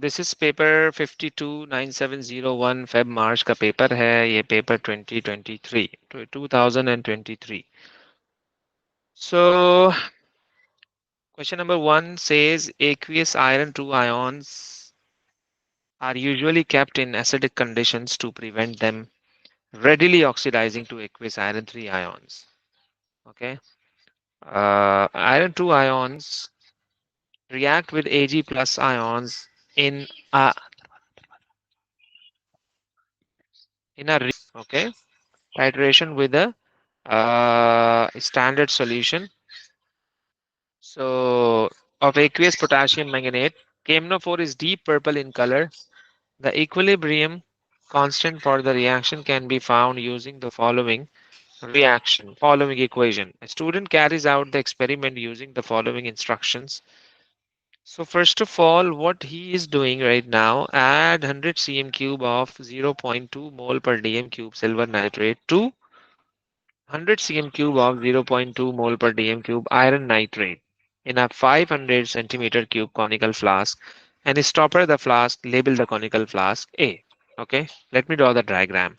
This is paper 529701 Feb March का paper है ये paper 2023 2023 so question number 1 says aqueous iron 2 ions are usually kept in acidic conditions to prevent them readily oxidizing to aqueous iron 3 ions. Okay, iron 2 ions react with Ag plus ions in a okay titration with a standard solution. So of aqueous potassium manganate, KMnO4 is deep purple in color. The equilibrium constant for the reaction can be found using the following equation. A student carries out the experiment using the following instructions. So first of all, what he is doing right now, add 100 cm cube of 0.2 mole per dm cube silver nitrate to 100 cm cube of 0.2 mole per dm cube iron nitrate in a 500 centimeter cube conical flask and stopper the flask, label the conical flask A. Okay, let me draw the diagram.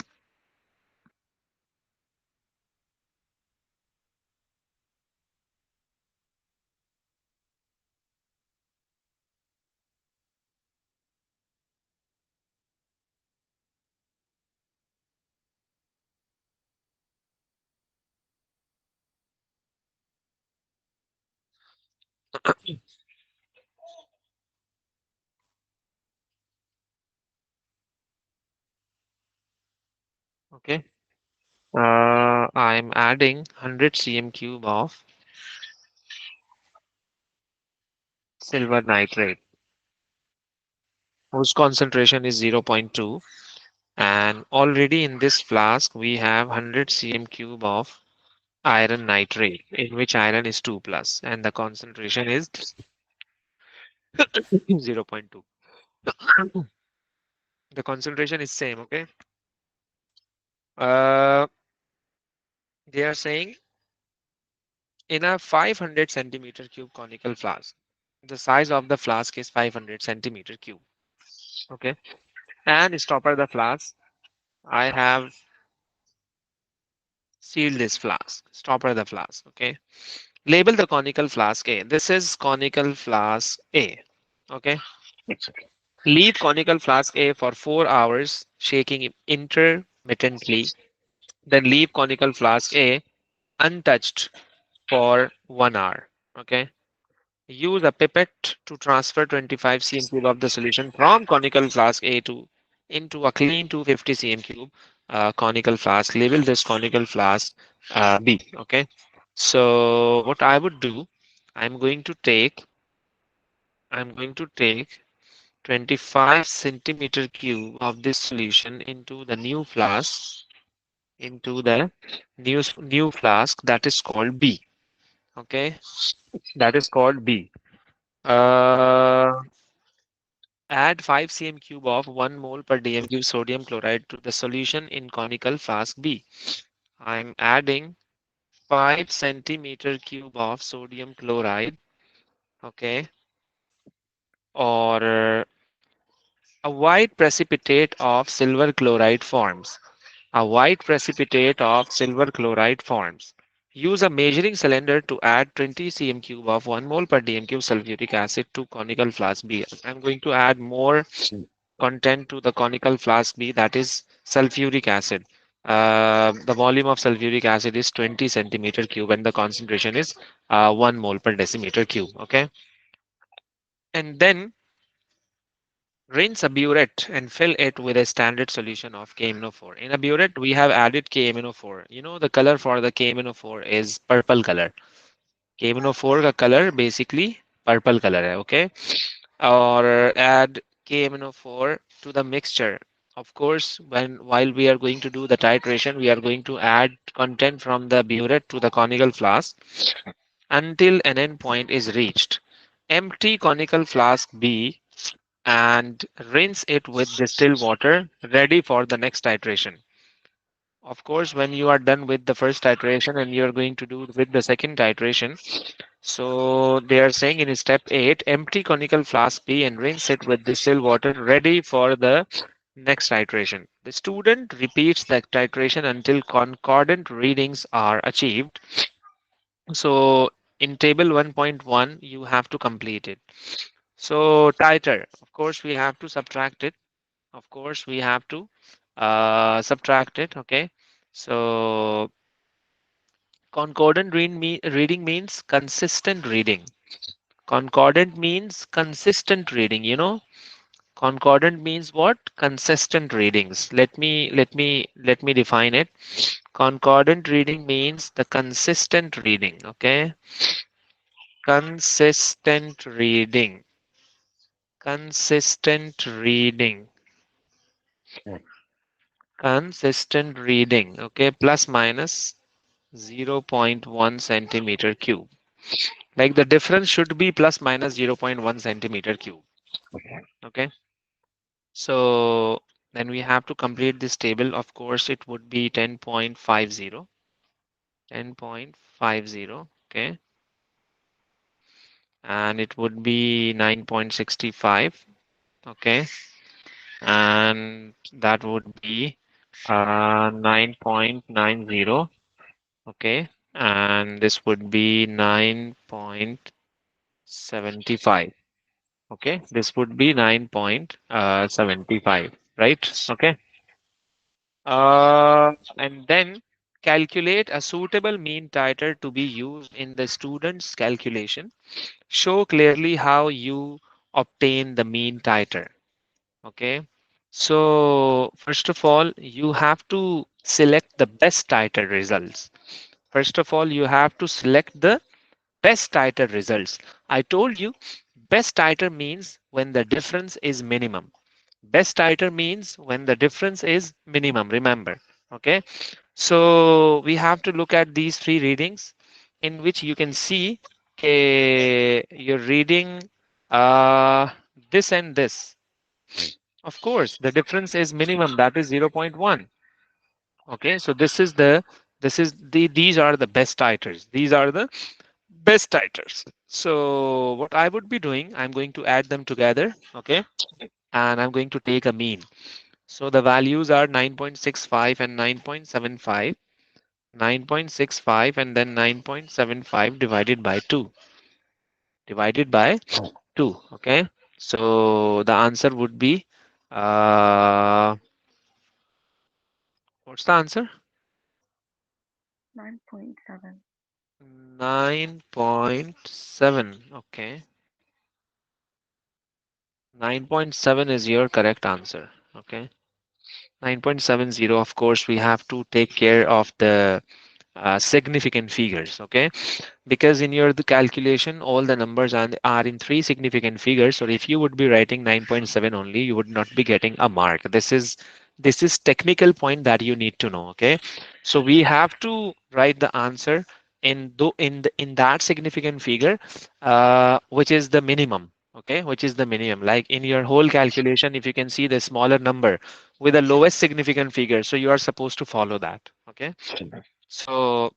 Okay, I'm adding 100 cm cube of silver nitrate whose concentration is 0.2, and already in this flask we have 100 cm cube of iron nitrate in which iron is 2 plus and the concentration is 0.2. The concentration is same. Okay, uh, they are saying in a 500 centimeter cube conical flask, the size of the flask is 500 centimeter cube. Okay, and stopper the flask, I have sealed this flask, stopper the flask. Okay, label the conical flask A. This is conical flask A. Okay, leave conical flask A for 4 hours, shaking it intermittently. Then leave conical flask A untouched for 1 hour. Okay, use a pipette to transfer 25 cm cube of the solution from conical flask A to into a clean 250 cm cube conical flask. Label this conical flask B. Okay, so what I would do, I'm going to take I'm going to take 25 centimeter cube of this solution into the new flask that is called B. Okay, that is called B. Uh, Add 5 cm cube of 1 mole per dm cube sodium chloride to the solution in conical flask B. I'm adding 5 centimeter cube of sodium chloride. Okay, or a white precipitate of silver chloride forms. A white precipitate of silver chloride forms. Use a measuring cylinder to add 20 cm cube of 1 mole per dm cube sulfuric acid to conical flask B. I'm going to add more content to the conical flask B, that is sulfuric acid. The volume of sulfuric acid is 20 centimeter cube and the concentration is 1 mole per decimeter cube. Okay. And then rinse a burette and fill it with a standard solution of KMnO4. In a burette, we have added KMnO4. You know, the color for the KMnO4 is purple color. KMnO4 का color basically purple color है, okay? Or add KMnO4 to the mixture. Of course, while we are going to do the titration, we are going to add content from the burette to the conical flask until an end point is reached. Empty conical flask B and rinse it with distilled water, ready for the next titration. Of course, when you are done with the first titration and you are going to do with the second titration, So they are saying in step 8, empty conical flask B and rinse it with distilled water ready for the next titration. The student repeats the titration until concordant readings are achieved. So in table 1.1, you have to complete it. So titer, of course, we have to subtract it. Of course, we have to subtract it. Okay. So concordant reading means consistent reading. Concordant means consistent reading. Concordant means what? Consistent readings. Let me define it. Concordant reading means the consistent reading. Okay. Consistent reading. Consistent reading. Consistent reading. Okay. Plus minus zero point 0.1 centimeter cube. Like the difference should be plus minus zero point 0.1 centimeter cube. Okay. So then we have to complete this table. Of course, it would be 10.50. 10.50. Okay. And it would be 9.65. Okay. And that would be 9.90. Okay. And this would be 9.75. Okay. This would be 9.75. Right. Okay. And then calculate a suitable mean titer to be used in the student's calculation. Show clearly how you obtain the mean titer. Okay. So first of all, you have to select the best titer results. First of all, you have to select the best titer results. I told you best titer means when the difference is minimum. Best titer means when the difference is minimum, remember. Okay. So we have to look at these three readings in which you can see you're reading uh, this and this. Of course, the difference is minimum, that is zero point 0.1. Okay, so these are the best titers. These are the best titers. So what I would be doing, I'm going to add them together. Okay, and I'm going to take a mean. So the values are 9.65 and 9.75. 9.65 and then 9.75 divided by 2. Divided by 2. Okay. So the answer would be, uh, what's the answer? 9.7. 9.7. Okay. 9.7 is your correct answer. Okay. 9.70. Of course, we have to take care of the significant figures. Okay. Because in your the calculation all the numbers are in three significant figures, or if you would be writing 9.7 only, you would not be getting a mark. This is technical point that you need to know. Okay, so we have to write the answer in that significant figure, which is the minimum. Okay, which is the minimum, like in your whole calculation, if you can see the smaller number with the lowest significant figure, so you are supposed to follow that. Okay, so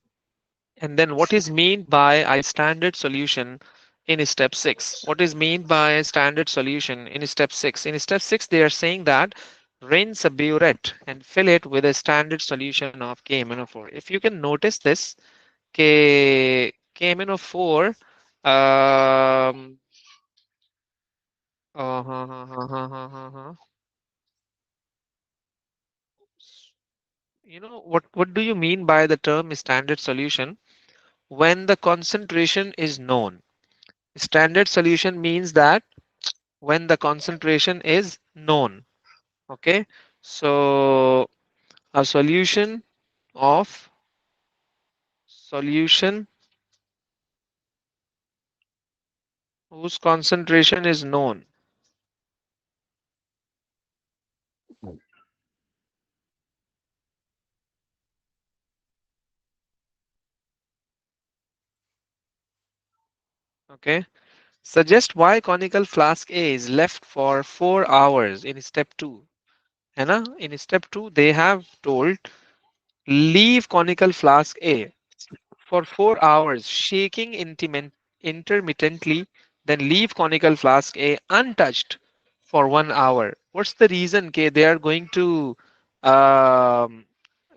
and then what is mean by a standard solution in step 6? What is mean by a standard solution in step 6? In step 6, they are saying that rinse a burette and fill it with a standard solution of KMnO4. If you can notice this, KMnO4, um, uh, huh, huh, huh, huh, huh, huh, huh. What do you mean by the term standard solution? When the concentration is known. Standard solution means that when the concentration is known. Okay, so a solution whose concentration is known. Okay, suggest why conical flask A is left for 4 hours in step 2. है ना? In step 2 they have told leave conical flask A for 4 hours, shaking intermittently, then leave conical flask A untouched for 1 hour. What's the reason? Okay, they are going to um,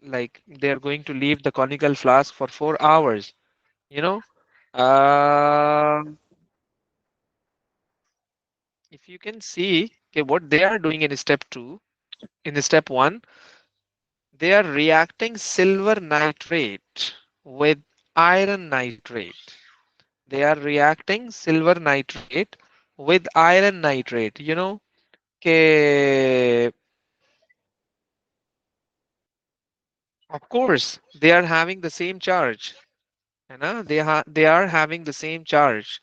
they are going to leave the conical flask for 4 hours. You know, if you can see, okay, what they are doing in step two, in step one, they are reacting silver nitrate with iron nitrate. They are reacting silver nitrate with iron nitrate. Okay, of course, they are having the same charge. They are having the same charge.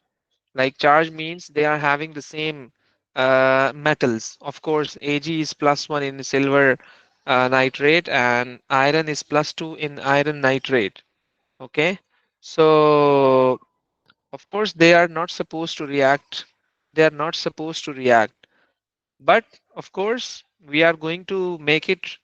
Like charge means they are having the same metals. Of course, Ag is +1 in silver nitrate and iron is +2 in iron nitrate. Okay, so of course they are not supposed to react. They are not supposed to react. But of course, we are going to make it.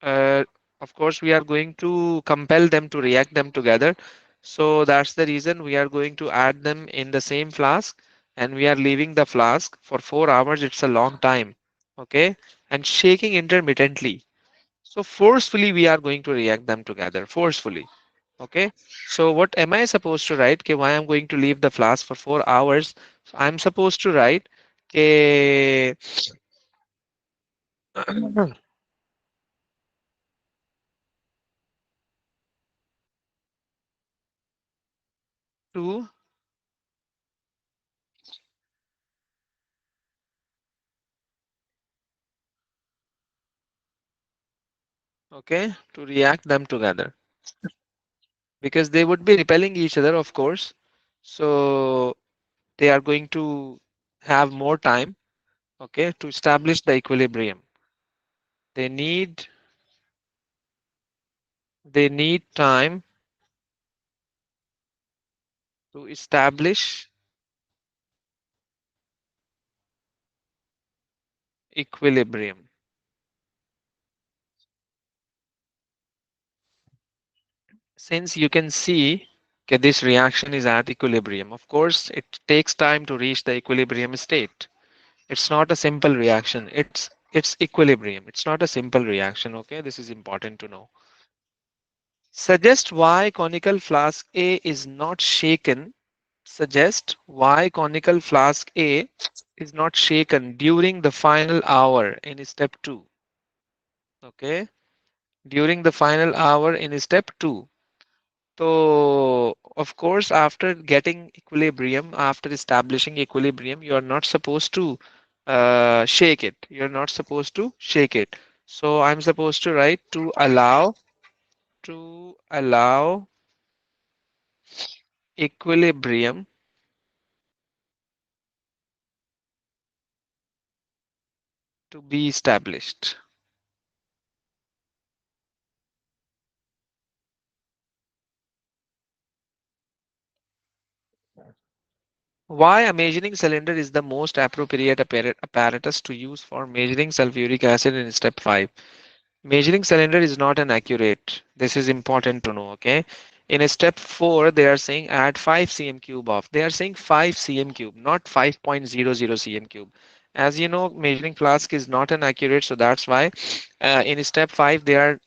Uh, of course, we are going to compel them to react them together. So that's the reason we are going to add them in the same flask and we are leaving the flask for 4 hours. It's a long time. Okay. And shaking intermittently. So forcefully, we are going to react them together forcefully. Okay. So what am I supposed to write? Okay, why I'm going to leave the flask for 4 hours? So I'm supposed to write okay, 2, okay, to react them together because they would be repelling each other, of course. So they are going to have more time, okay, to establish the equilibrium. They need they need time to establish equilibrium. Since you can see okay, this reaction is at equilibrium. Of course, it takes time to reach the equilibrium state. It's not a simple reaction. It's equilibrium. It's not a simple reaction. Okay, this is important to know. Suggest why conical flask A is not shaken. Suggest why conical flask A is not shaken during the final hour in step 2. Okay, during the final hour in step 2. So, of course, after getting equilibrium, after establishing equilibrium, you are not supposed to shake it. You're not supposed to shake it. So I'm supposed to write to allow equilibrium to be established. Why a measuring cylinder is the most appropriate apparatus to use for measuring sulfuric acid in step 5. Measuring cylinder is not an accurate. This is important to know, okay? In a step 4, they are saying add 5 cm cube of. They are saying 5 cm cube, not 5.00 cm cube. As you know, measuring flask is not an accurate, so that's why in step 5 they are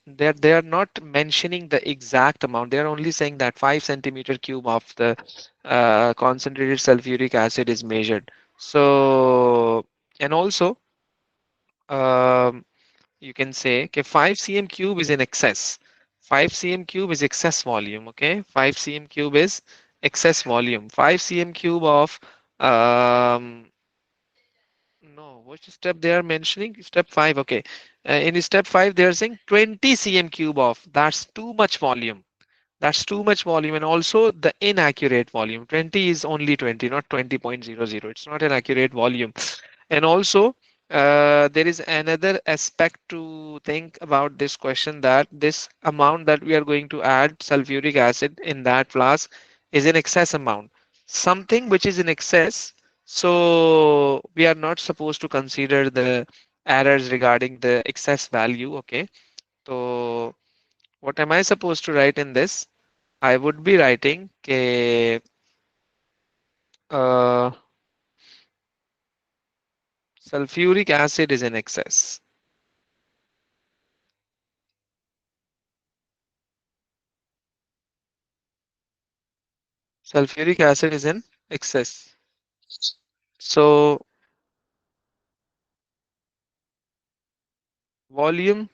not mentioning the exact amount. They are only saying that 5 centimeter cube of the concentrated sulfuric acid is measured. So and also um, you can say okay 5 cm cube is in excess. 5 cm cube is excess volume. Okay, 5 cm cube is excess volume. 5 cm cube of um no, which step they are mentioning? Step 5. Okay, in step 5 they are saying 20 cm cube of. That's too much volume. That's too much volume, and also the inaccurate volume. 20 is only 20, not 20.00. It's not an accurate volume. And also, there is another aspect to think about this question, that this amount that we are going to add sulfuric acid in that flask is an excess amount. Something which is in excess, so we are not supposed to consider the errors regarding the excess value. Okay. So what am I supposed to write in this? I would be writing Uh, Sulfuric acid is in excess. Sulfuric acid is in excess. So volume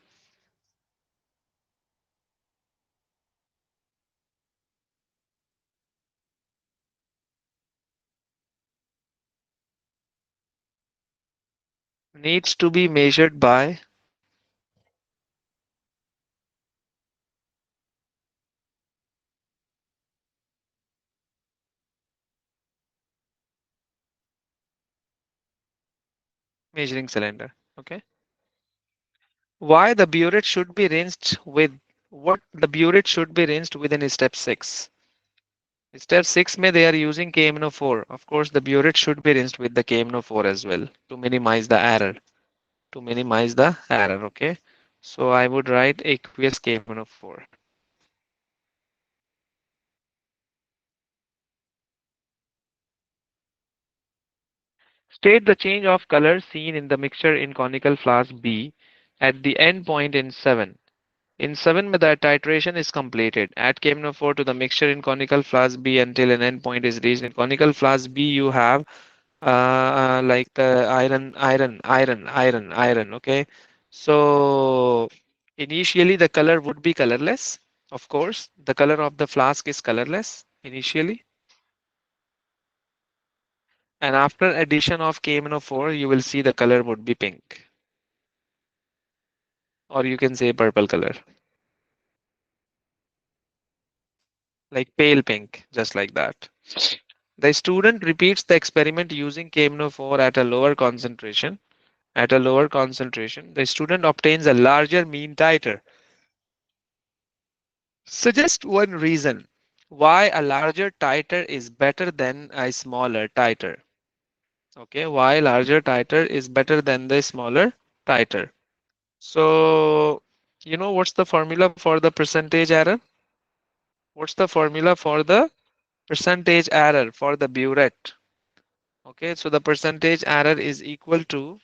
needs to be measured by measuring cylinder. Okay. Why the burette should be rinsed with what the burette should be rinsed within step 6. Step 6 may they are using KMNO4. Of course, the burette should be rinsed with the KMNO4 as well to minimize the error. To minimize the error. Okay. So I would write aqueous KMNO4. State the change of color seen in the mixture in conical flask B at the end point in 7. In 7, the titration is completed. Add KMNO4 to the mixture in conical flask B until an end point is reached. In conical flask B, you have like the iron. Okay. So initially, the color would be colorless. Of course, the color of the flask is colorless initially. And after addition of KMNO4, you will see the color would be pink, or you can say purple color, like pale pink, just like that. The student repeats the experiment using KMNO4 at a lower concentration. At a lower concentration, the student obtains a larger mean titer. Suggest one reason why a larger titer is better than a smaller titer. Okay, why larger titer is better than the smaller titer. So, what's the formula for the percentage error? What's the formula for the percentage error for the burette? Okay, so the percentage error is equal to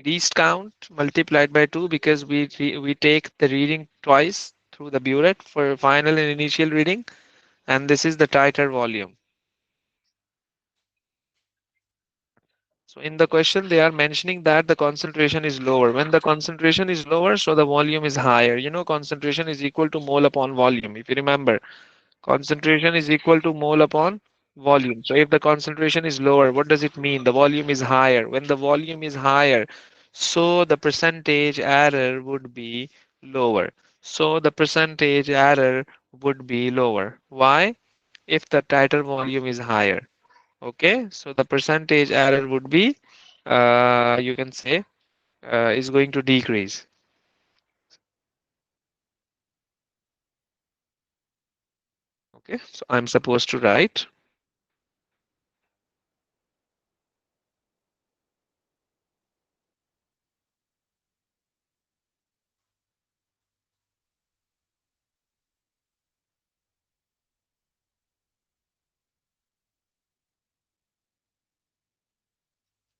least count multiplied by 2 because we take the reading twice through the burette for final and initial reading, and this is the titer volume. So in the question they are mentioning that the concentration is lower. When the concentration is lower, so the volume is higher. Concentration is equal to mole upon volume. If you remember, concentration is equal to mole upon volume. So if the concentration is lower, what does it mean? The volume is higher. When the volume is higher, so the percentage error would be lower. So the percentage error would be lower. Why? If the titer volume is higher. Okay, so the percentage error would be, you can say, is going to decrease. Okay, so I'm supposed to write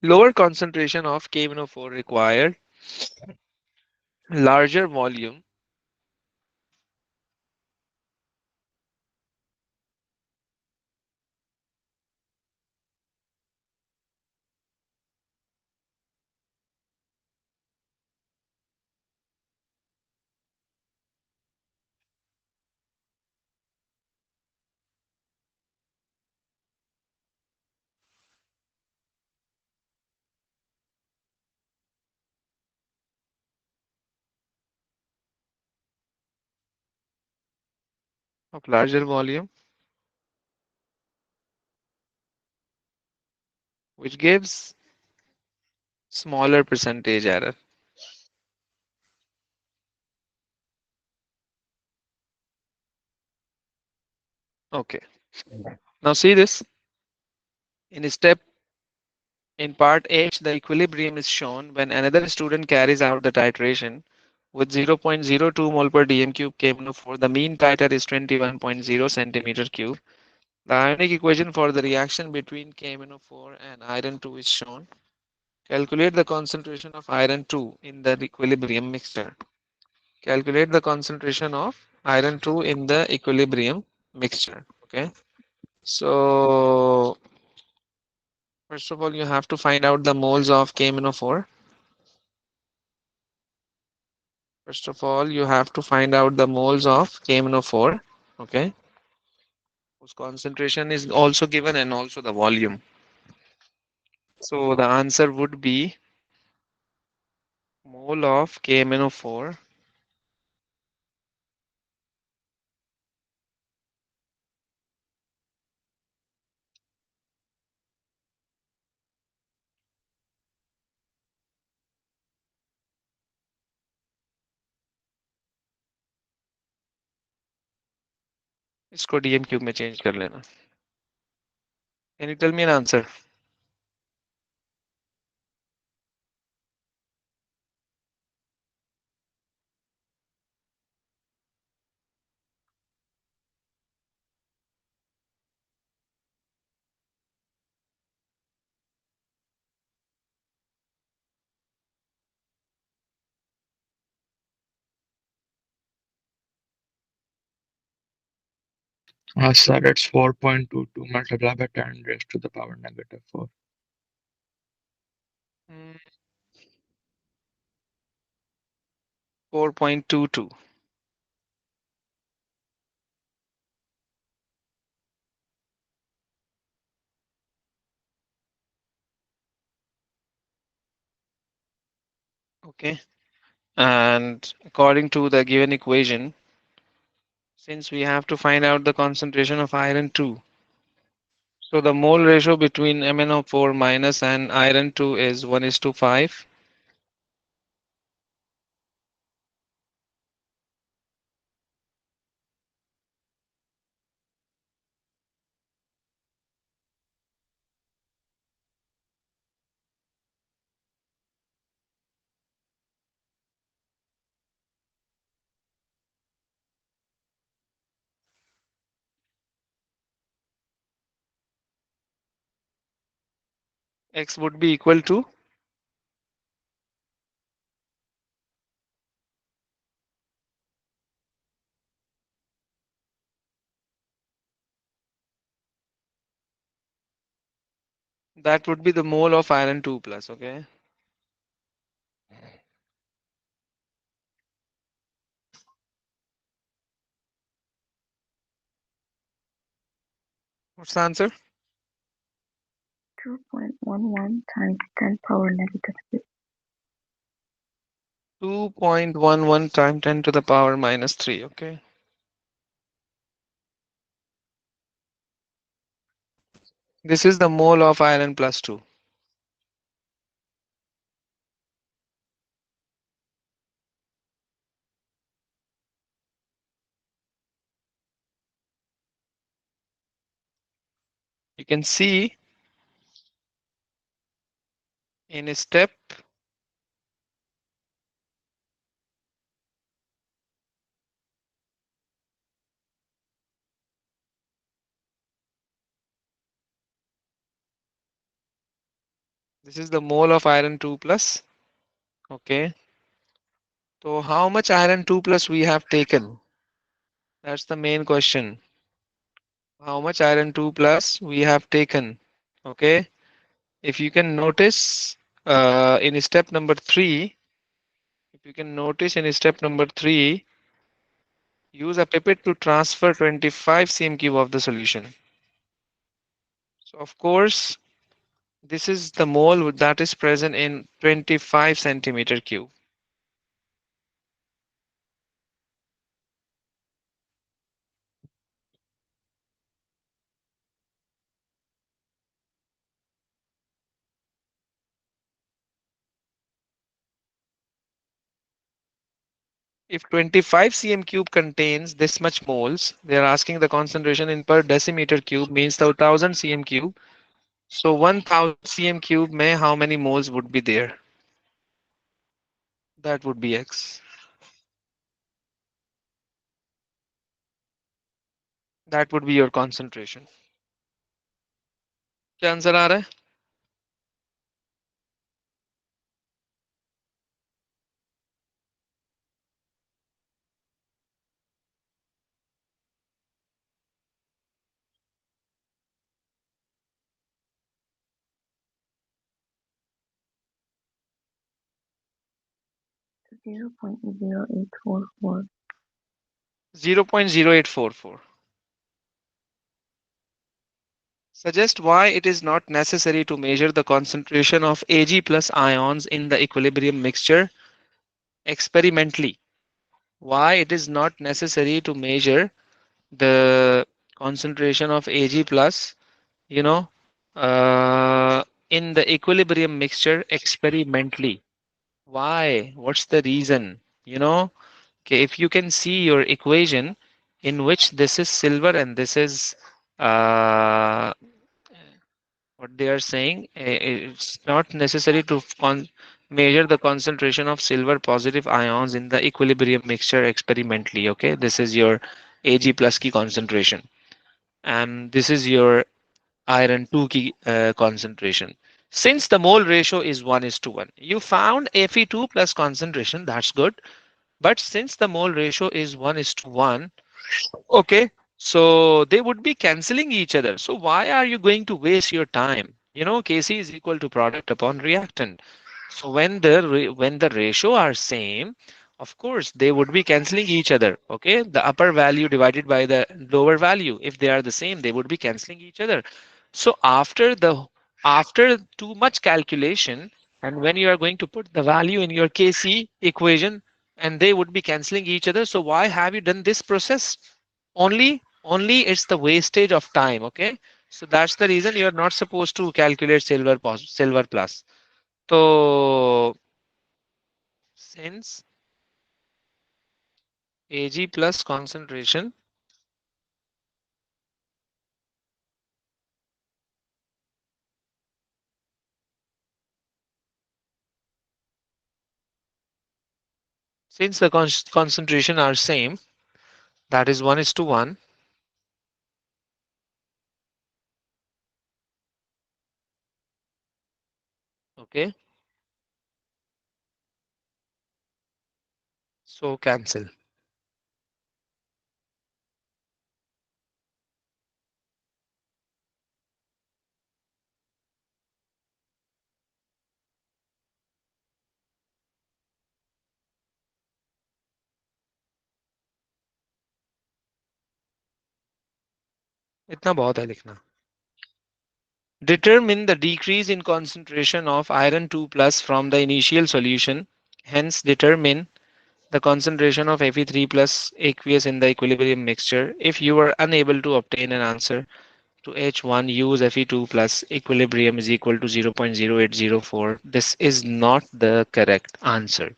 lower concentration of KMNO4 required larger volume of larger volume, which gives smaller percentage error. Okay, now see this. In step in part H, the equilibrium is shown when another student carries out the titration. with 0.02 mole per dm cube KMnO4. The mean titer is 21.0 centimeter cube. The ionic equation for the reaction between KMnO4 and iron 2 is shown. Calculate the concentration of iron 2 in the equilibrium mixture. Calculate the concentration of iron 2 in the equilibrium mixture. Okay. So first of all, you have to find out the moles of KMnO4. First of all, you have to find out the moles of KMnO4. Okay. Whose concentration is also given and also the volume. So the answer would be mole of KMnO4 इसको DM cube में change कर लेना. Can you tell me an answer? Sir, it's 4.22 multiplied by 10 raised to the power negative 4. 4.22. Okay. And according to the given equation, since we have to find out the concentration of iron 2, so the mole ratio between MnO4 minus and iron 2 is 1 is to 5. X would be equal to, that would be the mole of iron 2 plus. Okay. What's the answer? 2.11 times 10 power negative 3. 2.11 times 10 to the power minus 3. Okay. This is the mole of iron plus 2. You can see in a step, this is the mole of iron 2 plus. Okay. So how much iron 2 plus we have taken? That's the main question. How much iron 2 plus we have taken? Okay. If you can notice in step number 3, if you can notice in step number 3, use a pipette to transfer 25 cm cube of the solution. So of course, this is the mole that is present in 25 centimeter cube. If 25 cm cube contains this much moles, they are asking the concentration in per decimeter cube means the 1000 cm cube. So 1000 cm cube may how many moles would be there? That would be X. That would be your concentration. क्या answer आ रहा है? 0.0844. 0.0844. Suggest why it is not necessary to measure the concentration of Ag plus ions in the equilibrium mixture experimentally. Why it is not necessary to measure the concentration of Ag plus, you know, in the equilibrium mixture experimentally. Why? What's the reason? Okay, if you can see your equation in which this is silver and this is uh, what they are saying, it's not necessary to measure the concentration of silver positive ions in the equilibrium mixture experimentally. Okay, this is your Ag plus key concentration, and this is your iron 2 key concentration. Since the mole ratio is 1 is to 1, you found Fe2 plus concentration. That's good. But since the mole ratio is 1 is to 1, okay, so they would be canceling each other. So why are you going to waste your time? Kc is equal to product upon reactant. So when the ratio are same, of course they would be canceling each other. Okay, the upper value divided by the lower value. If they are the same, they would be canceling each other. So after too much calculation, and when you are going to put the value in your Kc equation, and they would be canceling each other. So why have you done this process? Only it's the wastage of time. Okay, so that's the reason you are not supposed to calculate silver plus. So since Ag plus concentration, since the concentration are same, that is 1 is to 1. Okay, so cancel. इतना बहुत है लिखना. Determine the decrease in concentration of iron 2 plus from the initial solution. Hence, determine the concentration of Fe3 plus aqueous in the equilibrium mixture. If you are unable to obtain an answer to H1, use Fe2 plus equilibrium is equal to 0.0804. This is not the correct answer.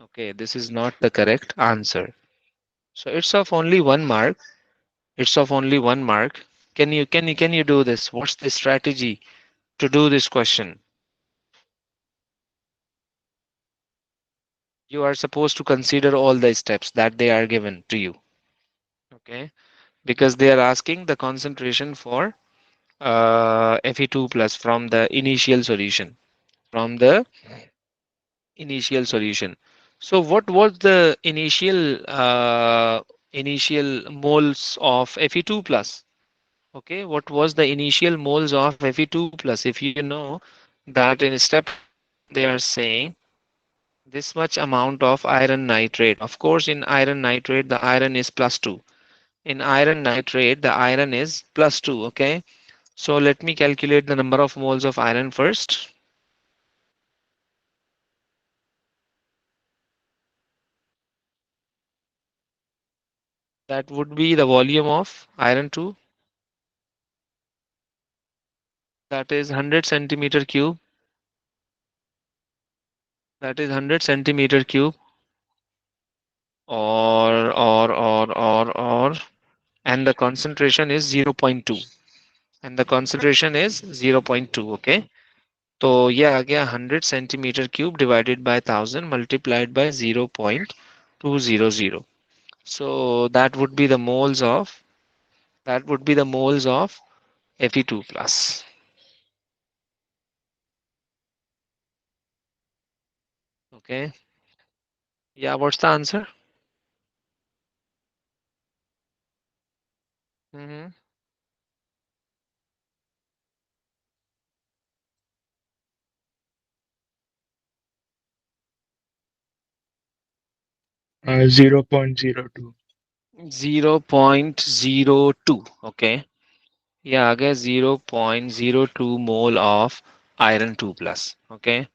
Okay, this is not the correct answer. So it's of only 1 mark. It's of only 1 mark. Can you do this? What's the strategy to do this question? You are supposed to consider all the steps that they are given to you. Okay, because they are asking the concentration for Fe2 plus from the initial solution. From the initial solution. So what was the initial moles of Fe2 plus? Okay, what was the initial moles of Fe2 plus? If you know that in step 1 they are saying this much amount of iron nitrate. Of course, in iron nitrate the iron is plus 2. In iron nitrate the iron is plus 2. Okay, so let me calculate the number of moles of iron first. That would be the volume of iron 2, that is 100 centimeter cube. That is 100 centimeter cube, or and the concentration is 0.2, and the concentration is 0.2. Okay, so yeah, again 100 centimeter cube divided by 1000 multiplied by 0.200. So that would be the moles of That would be the moles of Fe2 plus. Okay. Yeah, what's the answer? Hmm. 0.02. 0.02. Okay. Yeah, I guess 0.02 mole of iron 2 plus. Okay.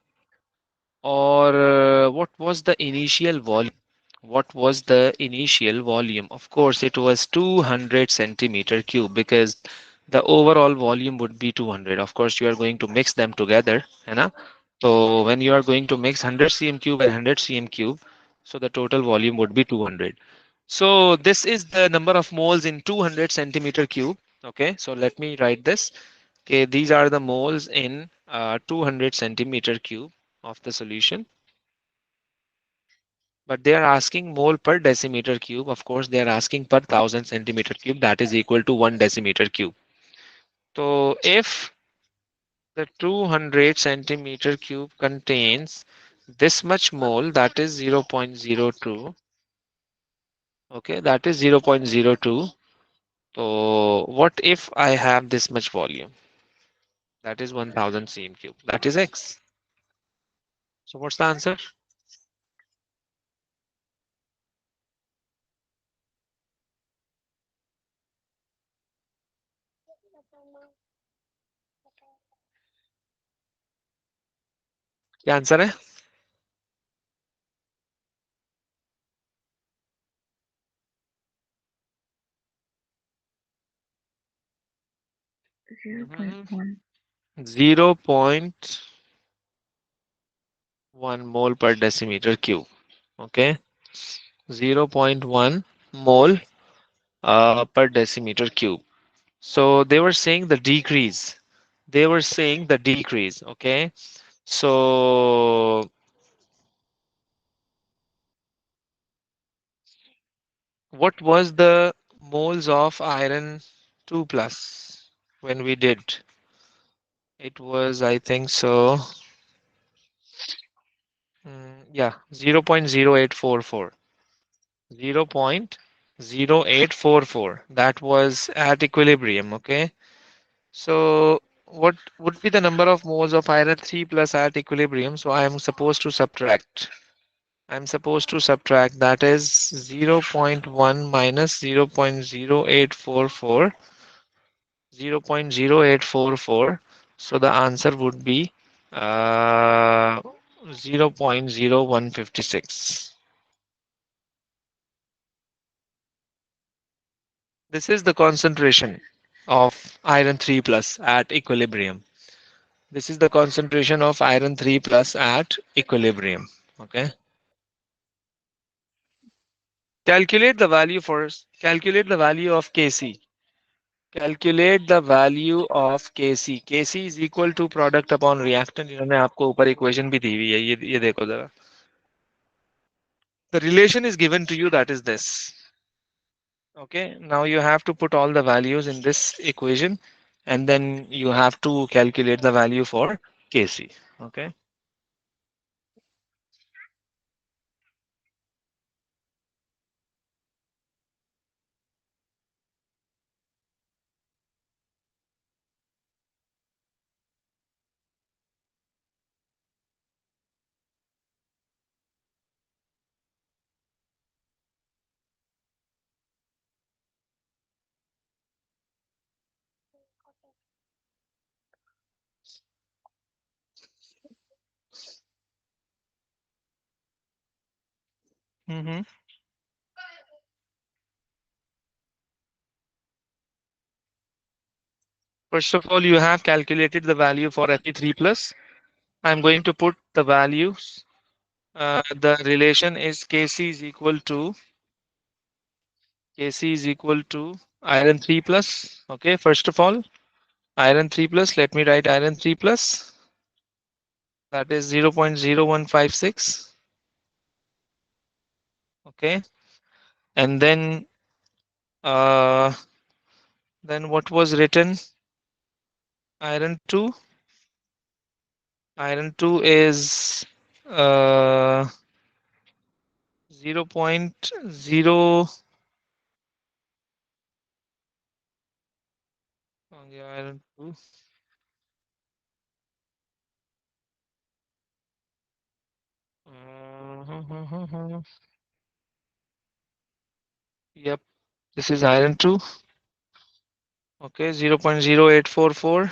Or what was the initial volume? What was the initial volume? Of course, it was 200 centimeter cube because the overall volume would be 200. Of course, you are going to mix them together, you know. So when you are going to mix 100 cm cube and 100 cm cube, so the total volume would be 200. So this is the number of moles in 200 centimeter cube. Okay, so let me write this. Okay, these are the moles in 200 centimeter cube of the solution. But they are asking mole per decimeter cube. Of course, they are asking per 1000 centimeter cube. That is equal to 1 decimeter cube. So if the 200 centimeter cube contains this much mole, that is 0.02. Okay, that is 0.02. So what if I have this much volume? That is 1000 cm cube. That is X. So what's the answer? क्या answer है? 0.1. 0.1 mole per decimeter cube. Okay, 0.1 mole per decimeter cube. So they were saying the decrease. They were saying the decrease. Okay, so what was the moles of iron 2 plus when we did? It was, I think so. Yeah, 0.0844. 0.0844. That was at equilibrium. Okay. So what would be the number of moles of iron 3 plus at equilibrium? So I am supposed to subtract. I'm supposed to subtract, that is 0.1 minus 0.0844. 0.0844. So the answer would be uh, 0.0156. This is the concentration of iron 3 plus at equilibrium. This is the concentration of iron 3 plus at equilibrium. Okay. Calculate the value first. Calculate the value of Kc. Calculate the value of Kc. Kc is equal to product upon reactant. इन्होंने आपको ऊपर equation भी दी हुई है. ये देखो जरा. The relation is given to you, that is this. Okay. Now you have to put all the values in this equation and then you have to calculate the value for Kc. Okay. Mm-hmm. First of all, you have calculated the value for Fe3 plus. I'm going to put the values. The relation is Kc is equal to iron 3 plus. Okay, first of all, iron 3 plus. Let me write iron 3 plus. That is 0.0156. Okay, and then uh, Then what was written? Iron 2. Iron 2 is uh, 0.0. Yeah, iron 2. Yep, this is iron 2. Okay, 0.0844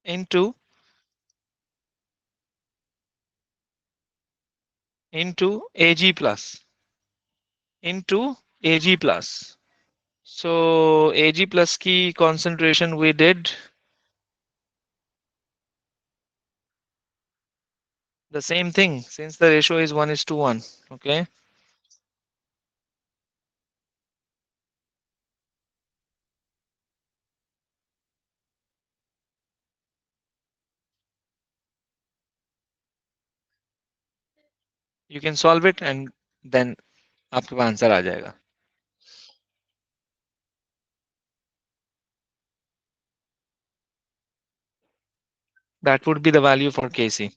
into Ag plus into Ag plus. So Ag plus key concentration we did the same thing since the ratio is 1:1. Okay, you can solve it and then आपके पास answer आ जाएगा. That would be the value for Kc.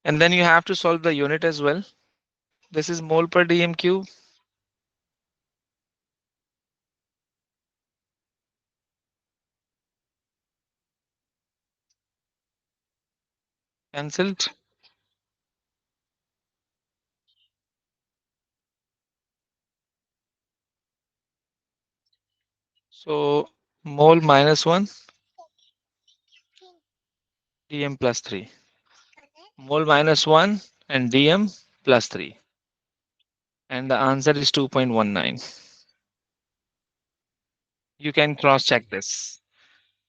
And then you have to solve the unit as well. This is mole per dm cube. Cancelled. So mole minus 1 dm plus 3. Mole minus 1 and dm plus 3. And the answer is 2.19. You can cross check this.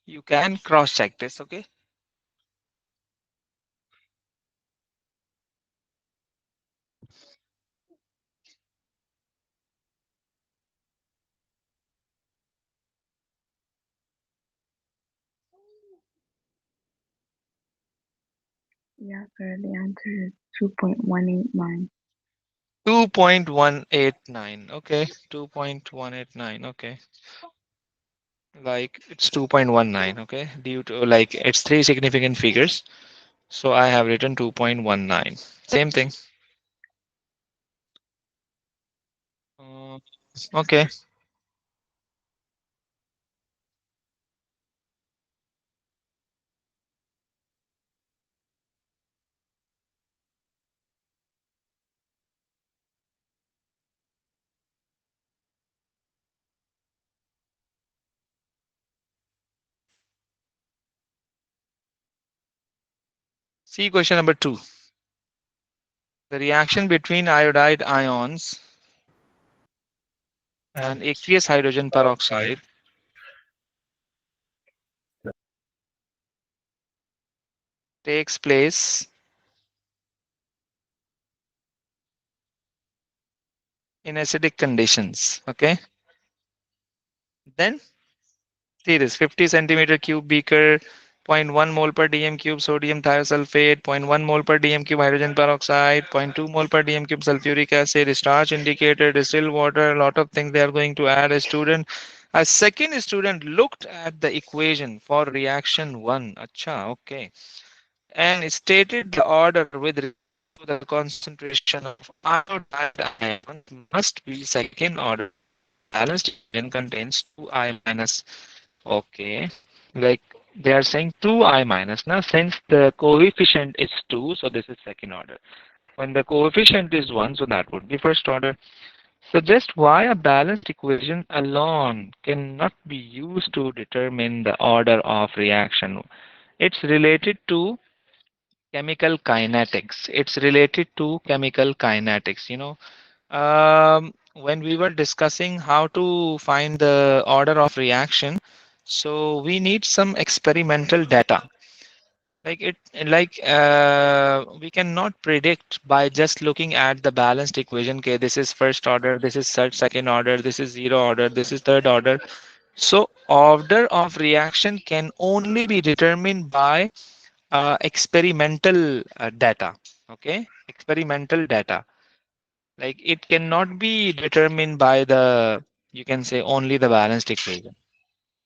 You can cross check this. Okay. Yeah, sir. The answer is 2.189. 2.189. Okay. 2.189. Okay. Like it's 2.19. Okay. Due to like it's three significant figures. So I have written 2.19. Same thing. Uh, okay. See question number 2. The reaction between iodide ions and aqueous hydrogen peroxide takes place in acidic conditions. Okay. Then see this 50 centimeter cube beaker, zero point 0.1 mole per dm cube sodium thiosulfate, zero point 0.1 mole per dm cube hydrogen peroxide, zero point 0.2 mole per dm cube sulfuric acid, starch indicator, distilled water, a lot of things they are going to add. A second student looked at the equation for reaction 1. Acha, okay. And stated the order with respect to the concentration of iodide ions must be second order. Balanced equation contains 2I minus. Okay, like they are saying 2I minus. Now, since the coefficient is 2, so this is second order. When the coefficient is 1, so that would be first order. Suggest why a balanced equation alone cannot be used to determine the order of reaction. It's related to chemical kinetics. It's related to chemical kinetics. When we were discussing how to find the order of reaction, so we need some experimental data. We cannot predict by just looking at the balanced equation. Okay, this is first order, this is third second order, this is zero order, this is third order. So order of reaction can only be determined by experimental data. Okay, experimental data. Like it cannot be determined by the, you can say, only the balanced equation.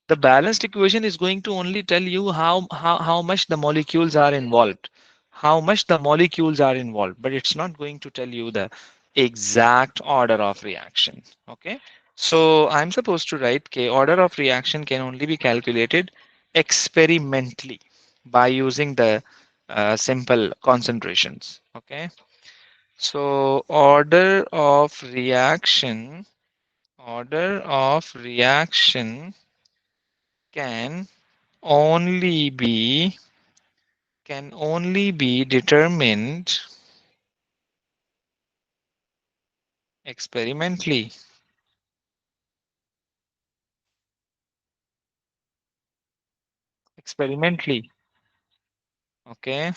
The balanced equation is going to only tell you how much the molecules are involved, how much the molecules are involved, but it's not going to tell you the exact order of reaction. Okay, so I'm supposed to write k order of reaction can only be calculated experimentally by using the simple concentrations. Okay, so order of reaction can only be determined experimentally. Experimentally. Okay.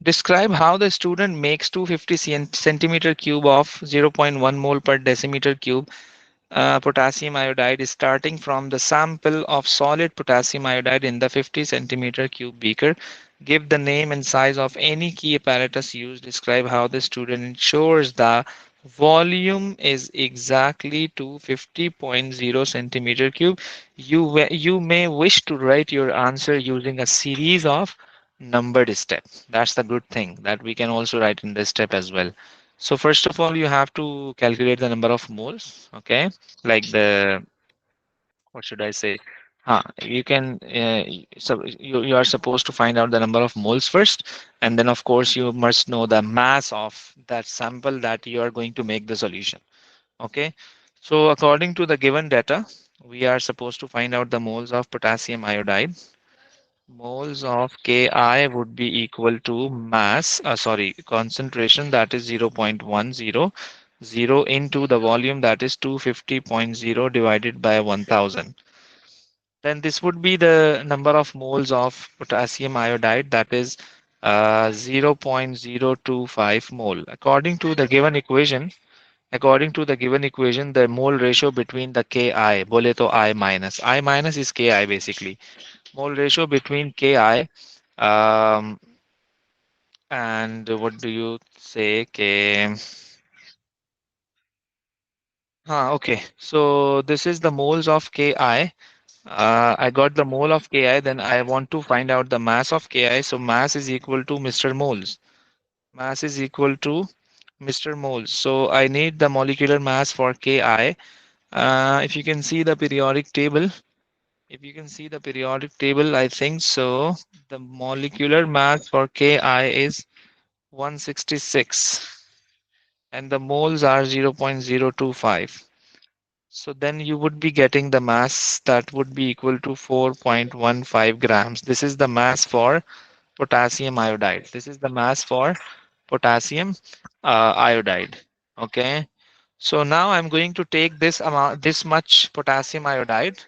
Describe how the student makes 250 centimeter cube of zero point 0.1 mole per decimeter cube potassium iodide is starting from the sample of solid potassium iodide in the 50 centimeter cube beaker. Give the name and size of any key apparatus used. Describe how the student ensures the volume is exactly 250.0 centimeter cube. You may wish to write your answer using a series of numbered steps. That's the good thing that we can also write in this step as well. So first of all, you have to calculate the number of moles. Okay, like the, what should I say? You can so you are supposed to find out the number of moles first, and then of course you must know the mass of that sample that you are going to make the solution. Okay, so according to the given data, we are supposed to find out the moles of potassium iodide. Moles of Ki would be equal to mass, sorry, concentration, that is 0.100 into the volume, that is 250.0 divided by 1000. Then this would be the number of moles of potassium iodide, that is 0.025 mole. According to the given equation, the mole ratio between the Ki, bole to I minus is Ki basically. Mole ratio between Ki and what do you say? Okay. So this is the moles of Ki. I got the mole of Ki. Then I want to find out the mass of Ki. So mass is equal to Mr. Moles. Mass is equal to Mr. Moles. So I need the molecular mass for Ki. If you can see the periodic table, I think so. The molecular mass for Ki is 166 and the moles are 0.025. So then you would be getting the mass that would be equal to 4.15 grams. This is the mass for potassium iodide. This is the mass for potassium iodide. Okay. So now I'm going to take this amount, this much potassium iodide.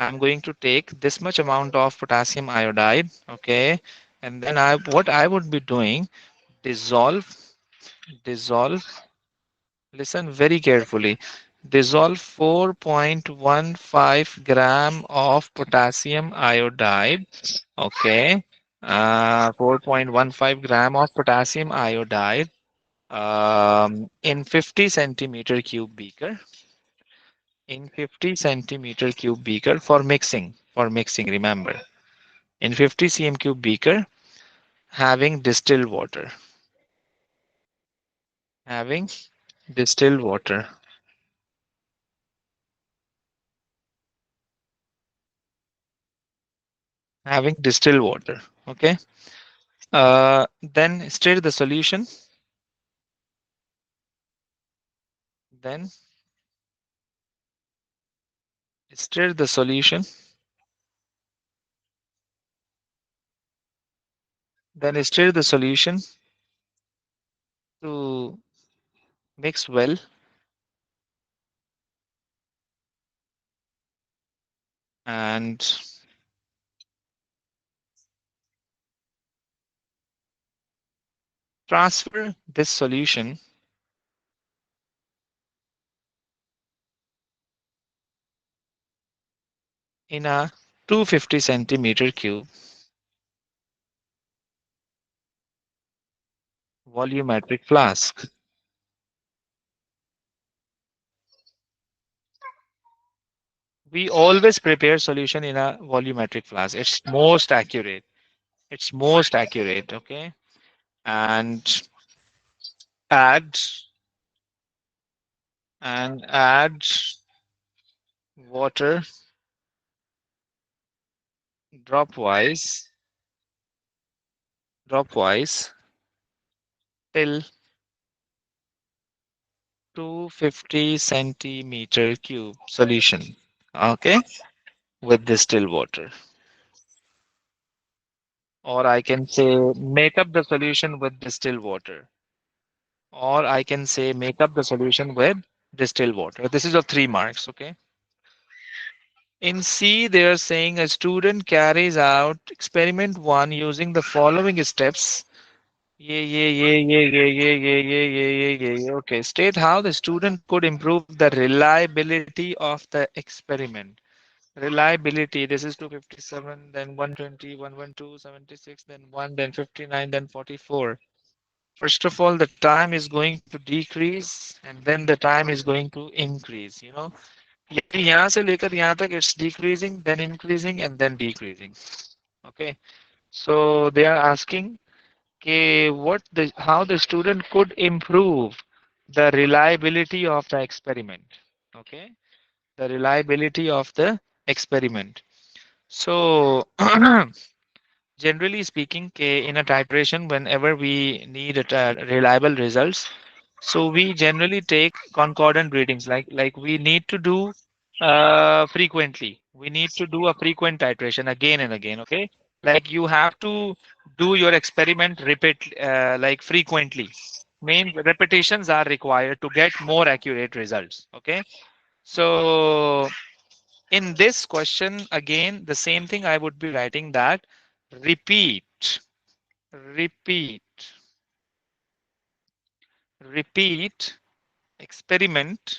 I'm going to take this much amount of potassium iodide. Okay. And then what I would be doing, dissolve, dissolve. Listen very carefully. Dissolve 4.15 gram of potassium iodide. Okay. 4.15 gram of potassium iodide in 50 centimeter cube beaker. In 50 centimeter cube beaker for mixing. For mixing, remember. In 50 cm cube beaker, having distilled water. Having distilled water. Having distilled water. Okay. Then stir the solution. Then stir the solution. Then stir the solution to mix well and transfer this solution . in a 250 centimeter cube volumetric flask. We always prepare solution in a volumetric flask. It's most accurate. It's most accurate. Okay. And add add water dropwise dropwise till 250 centimeter cube solution. Okay. With distilled water. Or I can say make up the solution with distilled water. Or I can say make up the solution with distilled water. This is of 3 marks. Okay. In C, they are saying a student carries out experiment 1 using the following steps. Yeah, yeah, yeah, yeah, yeah, yeah, yeah, yeah, yeah, yeah, yeah, yeah. Okay. State how the student could improve the reliability of the experiment. Reliability. This is 257, then 120, 112, 76, then 1, then 59, then 44. First of all, the time is going to decrease and then the time is going to increase. यानी यहाँ से लेकर यहाँ तक it's decreasing, then increasing and then decreasing. Okay. So they are asking how the student could improve the reliability of the experiment. Okay. The reliability of the experiment. So generally speaking, in a titration, whenever we need reliable results, so we generally take concordant readings. Like we need to do frequently. We need to do a frequent titration again and again. Okay, like you have to do your experiment repeat like frequently. Main repetitions are required to get more accurate results. Okay, so in this question, again, the same thing I would be writing that repeat, repeat, repeat, experiment,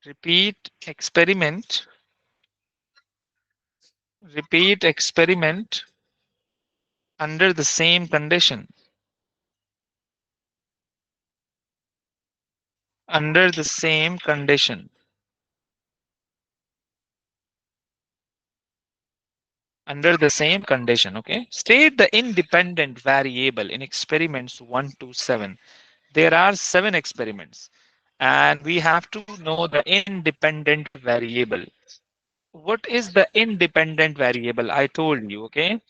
repeat, experiment, repeat, experiment under the same condition, under the same condition, under the same condition. Okay. State the independent variable in experiments 1 to 7. There are 7 experiments and we have to know the independent variable. What is the independent variable? I told you. Okay.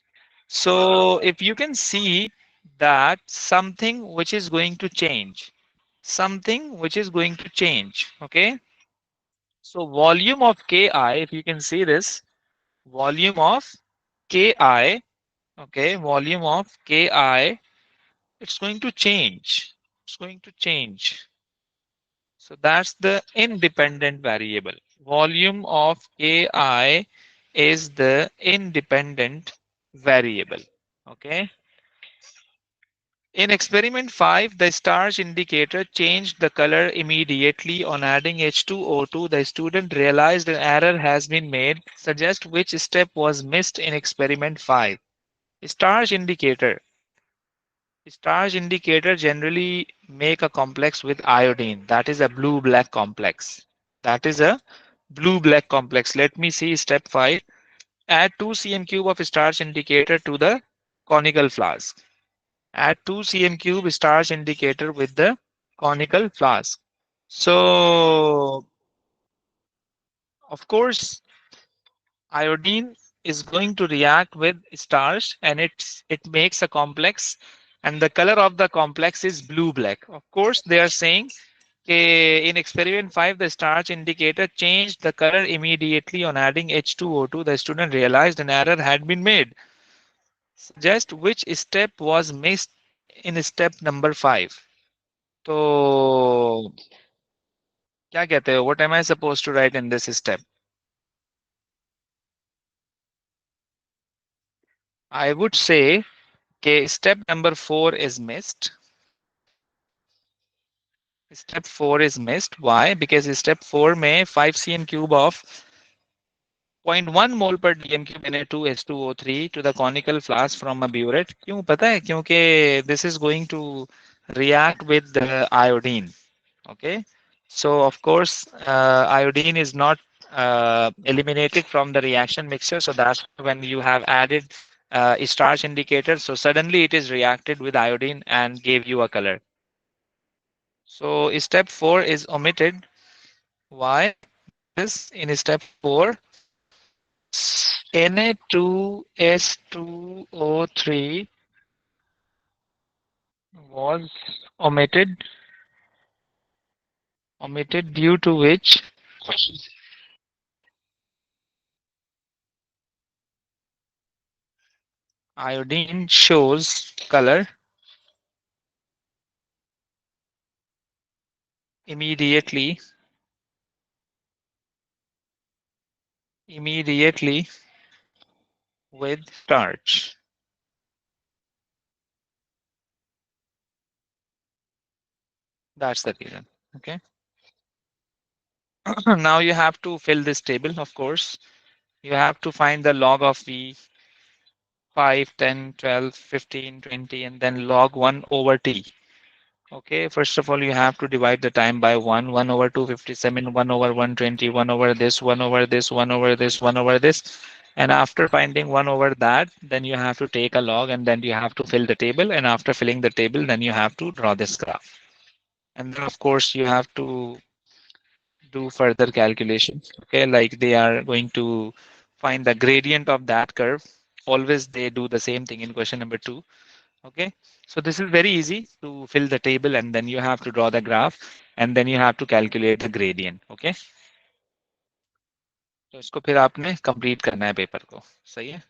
So if you can see that something which is going to change, something which is going to change. Okay. So volume of Ki, if you can see this, volume of Ki, okay, volume of Ki, it's going to change. It's going to change. So that's the independent variable. Volume of Ki is the independent variable. Okay. In experiment 5, the starch indicator changed the color immediately on adding H2O2. The student realized an error has been made. Suggest which step was missed in experiment 5. Starch indicator. Starch indicator generally make a complex with iodine. That is a blue-black complex. That is a blue-black complex. Let me see step 5. Add 2 cm cube of starch indicator to the conical flask. Add 2 cm cube starch indicator with the conical flask. So, of course, iodine is going to react with starch and it makes a complex and the color of the complex is blue black. Of course, they are saying in experiment 5, the starch indicator changed the color immediately on adding H2O2. The student realized an error had been made. Suggest which step was missed in step number 5. तो क्या कहते हो? What am I supposed to write in this step? I would say step number 4 is missed. Step 4 is missed. Why? Because step 4 में 5 cm cube of 0.1 mole per dm cube Na2H2O3 to the conical flask from a burette. क्यों पता है? क्योंकि this is going to react with the iodine. Okay, so of course iodine is not eliminated from the reaction mixture, so that's when you have added a starch indicator, so suddenly it is reacted with iodine and gave you a color. So step 4 is omitted. Why? Because in step 4 Na2S2O3 was omitted, due to which iodine shows color immediately with starch. That's the reason. Okay. Now you have to fill this table, of course. You have to find the log of V 5, 10, 12, 15, 20, and then log 1 over T. Okay, first of all, you have to divide the time by 1 over 257, 1 over 120, 1 over this, 1 over this, 1 over this, 1 over this. And after finding 1 over that, then you have to take a log and then you have to fill the table. And after filling the table, then you have to draw this graph. And then, of course, you have to do further calculations. Okay, like they are going to find the gradient of that curve. Always they do the same thing in question number 2. Okay, so this is very easy to fill the table and then you have to draw the graph and then you have to calculate the gradient. Okay, तो इसको फिर आपने complete करना है paper को, सही है.